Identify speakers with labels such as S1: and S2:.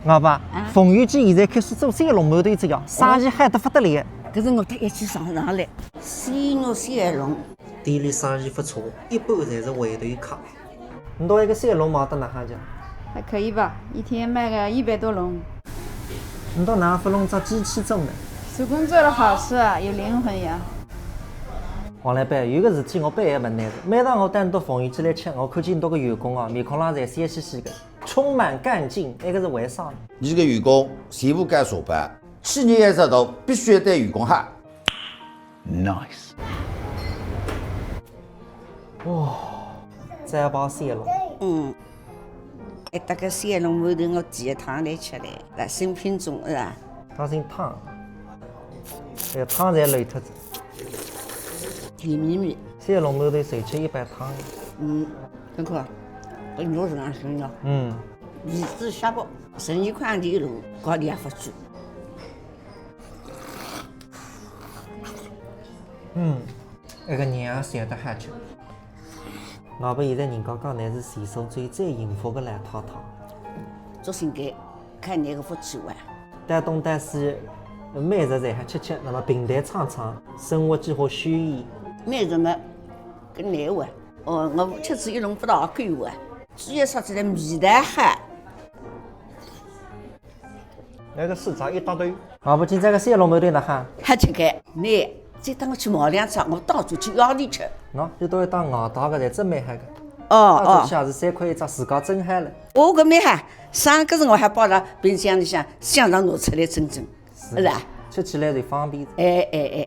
S1: 老爸，冯玉记现在开始做三龙馒头子了，生意嗨得不得了。
S2: 搿是我得一起上来，鲜肉三龙，
S1: 店里生意不错，一般侪是回头客。你到一个三龙卖得哪哈价？
S3: 还可以吧，一天卖个100多笼。
S1: 你到哪不弄只机器做呢？
S3: 手工做的好吃啊，有灵魂呀。
S1: 王老板，有个事体我百也勿难受。每当我单独冯玉记来吃，我看见到个员工哦，面孔浪侪笑嘻嘻的，充满干劲。那个是为啥呢？
S4: 你这个员工全部该上班，企业制度必须要对员工好。Nice。
S1: 哇，再包三笼。
S2: 一搭个三龙馒头我第一趟来吃嘞，那新品种是吧？
S1: 它是汤，这个汤侪烂脱子。
S2: 甜绵绵。
S1: 三龙馒头谁吃100汤？
S2: 看看，搿肉是哪生的？鱼子虾包，12块钿一笼，高钿也不贵。
S1: 那个娘晓得哈吃。老婆现在人家讲乃是前所最幸福的烂套套。
S2: 做性格，看你个福气哇！
S1: 带东带西，美食侪还吃吃，那么平淡苍苍，生活几何虚意。
S2: 美食嘛，搿难哇！我吃次一笼不大够哇，主要说起来味道好。
S1: 那个四杂一大堆。老婆今朝个三龙馒头哪哈？
S2: 还吃个难。再带我去毛粮厂，我到处去要里吃。
S1: 喏，就到一档硬打个，侪真蛮嗨个。
S2: 哦，
S1: 也是3块一只，自家蒸嗨了。
S2: 我搿蛮嗨，上个是我还包到冰箱里向，香肠拿出来蒸，是吧？
S1: 吃起来最方便。
S2: 哎。